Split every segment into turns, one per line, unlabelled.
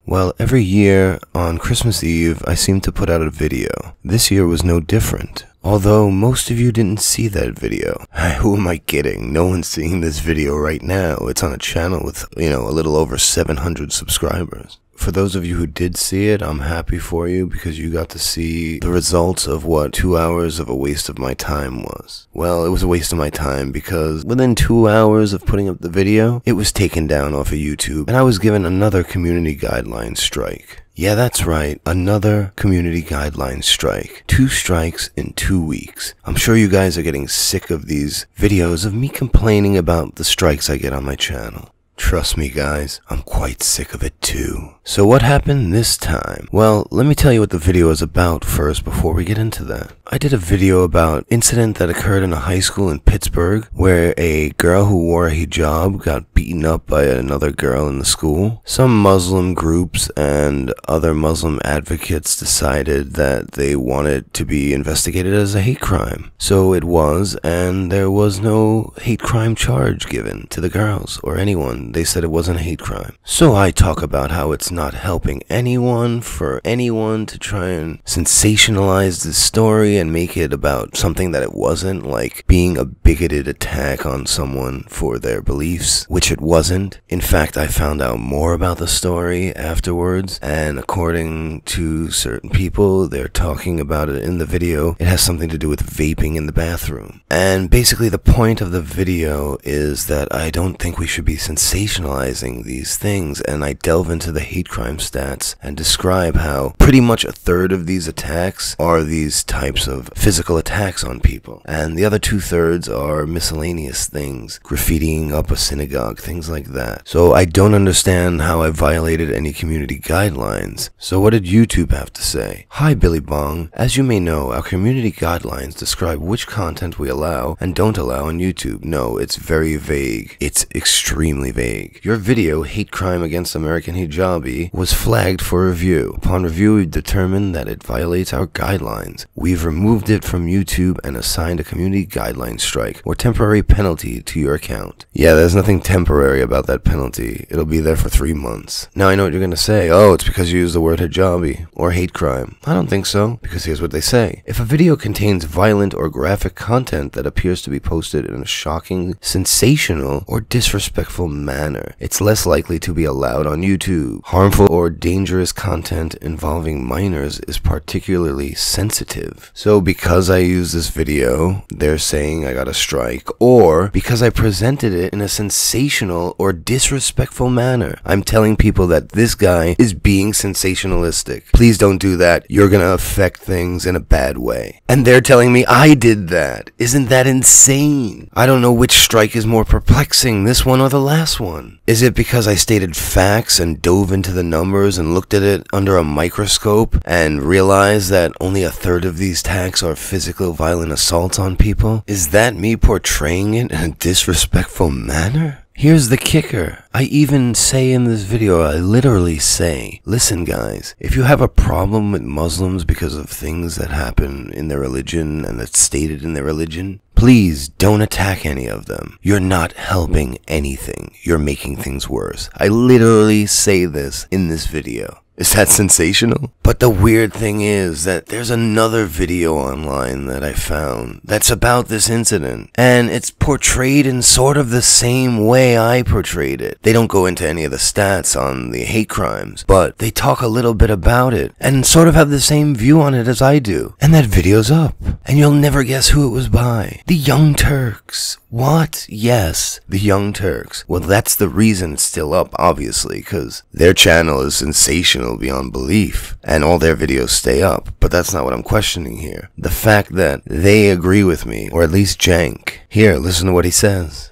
Well, every year on Christmas Eve, I seem to put out a video. This year was no different. Although most of you didn't see that video. Who am I kidding? No one's seeing this video right now. It's on a channel with, a little over 700 subscribers. For those of you who did see it, I'm happy for you because you got to see the results of what 2 hours of a waste of my time was. Well, it was a waste of my time because within 2 hours of putting up the video, it was taken down off of YouTube and I was given another community guidelines strike. Yeah, that's right, another community guidelines strike. 2 strikes in 2 weeks. I'm sure you guys are getting sick of these videos of me complaining about the strikes I get on my channel. Trust me guys, I'm quite sick of it too. So what happened this time? Well, let me tell you what the video is about first before we get into that. I did a video about an incident that occurred in a high school in Pittsburgh where a girl who wore a hijab got beaten up by another girl in the school. Some Muslim groups and other Muslim advocates decided that they wanted to be investigated as a hate crime. So it was, and there was no hate crime charge given to the girls or anyone. They said it wasn't a hate crime. So I talk about how it's not helping anyone for anyone to try and sensationalize this story and make it about something that it wasn't, like being a bigoted attack on someone for their beliefs, which it wasn't. In fact, I found out more about the story afterwards, and according to certain people, they're talking about it in the video. It has something to do with vaping in the bathroom. And basically the point of the video is that I don't think we should be sensationalizing these things, and I delve into the hate crime stats and describe how pretty much 1/3 of these attacks are these types of physical attacks on people, and the other 2/3 are miscellaneous things, graffitiing up a synagogue, things like that. So I don't understand how I violated any community guidelines. So what did YouTube have to say? Hi Billy Bong, as you may know, our community guidelines describe which content we allow and don't allow on YouTube. No, it's very vague. It's extremely vague. Your video, Hate Crime Against American Hijabi, was flagged for review. Upon review, we determined that it violates our guidelines. We've removed it from YouTube and assigned a community guidelines strike or temporary penalty to your account. Yeah, there's nothing temporary about that penalty. It'll be there for 3 months. Now I know what you're gonna say. Oh, it's because you used the word hijabi or hate crime. I don't think so, because here's what they say. If a video contains violent or graphic content that appears to be posted in a shocking, sensational, or disrespectful manner, it's less likely to be allowed on YouTube. Harmful or dangerous content involving minors is particularly sensitive. So because I use this video, they're saying I got a strike, or because I presented it in a sensational or disrespectful manner, I'm telling people that this guy is being sensationalistic. Please don't do that. You're gonna affect things in a bad way. And they're telling me I did that. Isn't that insane? I don't know which strike is more perplexing, this one or the last one. Is it because I stated facts and dove into the numbers and looked at it under a microscope and realized that only 1/3 of these attacks are physical violent assaults on people? Is that me portraying it in a disrespectful manner? Here's the kicker. I even say in this video, I literally say, listen guys, if you have a problem with Muslims because of things that happen in their religion and that's stated in their religion, please don't attack any of them. You're not helping anything. You're making things worse. I literally say this in this video. Is that sensational? But the weird thing is that there's another video online that I found that's about this incident, and it's portrayed in sort of the same way I portrayed it. They don't go into any of the stats on the hate crimes, but they talk a little bit about it and sort of have the same view on it as I do. And that video's up, and you'll never guess who it was by. The Young Turks. What? Yes, the Young Turks. Well, that's the reason it's still up, obviously, because their channel is sensational beyond belief, and all their videos stay up. But that's not what I'm questioning here. The fact that they agree with me, or at least Jank. Here, listen to what he says.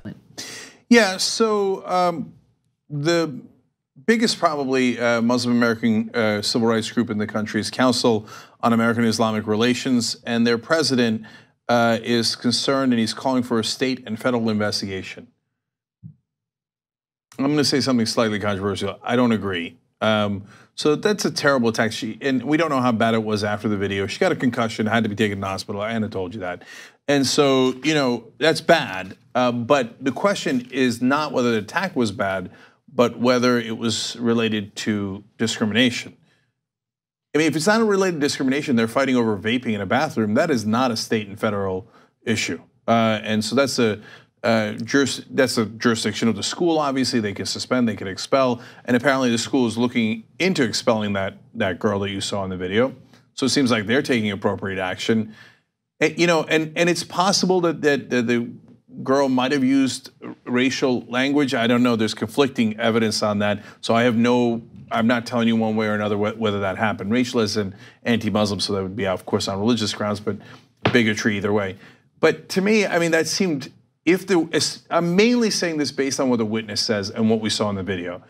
Yeah, so the biggest probably Muslim American civil rights group in the country is Council on American Islamic Relations, and their president is concerned and he's calling for a state and federal investigation. I'm going to say something slightly controversial. I don't agree. So that's a terrible attack. And we don't know how bad it was after the video. She got a concussion, had to be taken to the hospital. Anna told you that. And so, that's bad. But the question is not whether the attack was bad, but whether it was related to discrimination. I mean, if it's not related to discrimination, they're fighting over vaping in a bathroom. That is not a state and federal issue, and so that's a jurisdiction of the school. Obviously, they can suspend, they can expel, and apparently the school is looking into expelling that girl that you saw in the video. So it seems like they're taking appropriate action. And, and it's possible that the girl might have used racial language. I don't know. There's conflicting evidence on that. So I'm not telling you one way or another whether that happened. Racial is an anti-Muslim, so that would be, of course, on religious grounds, but bigotry either way. But to me, I mean, that seemed, I'm mainly saying this based on what the witness says and what we saw in the video.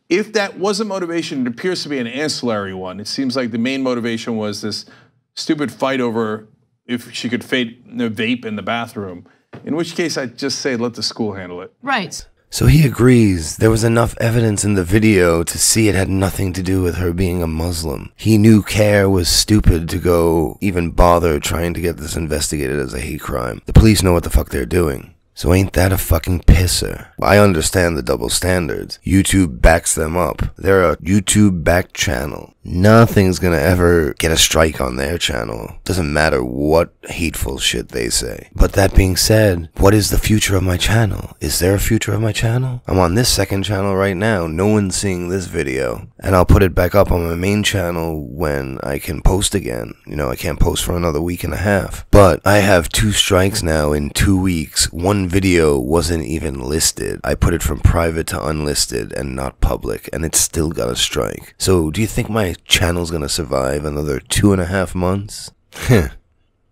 If that was a motivation, it appears to be an ancillary one. It seems like the main motivation was this stupid fight over if she could vape in the bathroom. In which case, I'd just say let the school handle it.
Right.
So he agrees there was enough evidence in the video to see it had nothing to do with her being a Muslim. He knew CARE was stupid to go even bother trying to get this investigated as a hate crime. The police know what the fuck they're doing. So ain't that a fucking pisser? I understand the double standards. YouTube backs them up. They're a YouTube-backed channel. Nothing's gonna ever get a strike on their channel. Doesn't matter what hateful shit they say. But that being said, what is the future of my channel? Is there a future of my channel? I'm on this second channel right now. No one's seeing this video. And I'll put it back up on my main channel when I can post again. I can't post for another week and a half. But I have 2 strikes now in 2 weeks. One video wasn't even listed. I put it from private to unlisted and not public, and it still got a strike. So do you think my channel's gonna survive another 2.5 months?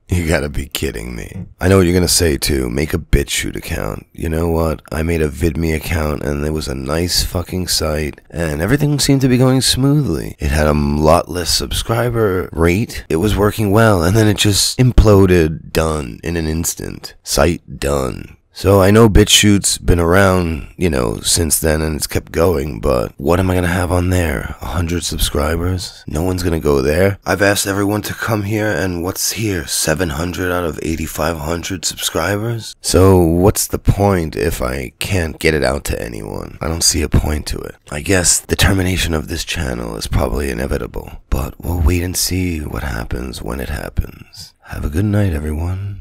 You gotta be kidding me. I know what you're gonna say too. Make a BitChute account. You know what? I made a VidMe account and it was a nice fucking site and everything seemed to be going smoothly. It had a lot less subscriber rate. It was working well and then it just imploded. Done in an instant. Site done. So I know BitChute's been around, since then and it's kept going, but what am I gonna have on there? 100 subscribers? No one's gonna go there. I've asked everyone to come here and what's here? 700 out of 8,500 subscribers? So what's the point if I can't get it out to anyone? I don't see a point to it. I guess the termination of this channel is probably inevitable, but we'll wait and see what happens when it happens. Have a good night, everyone.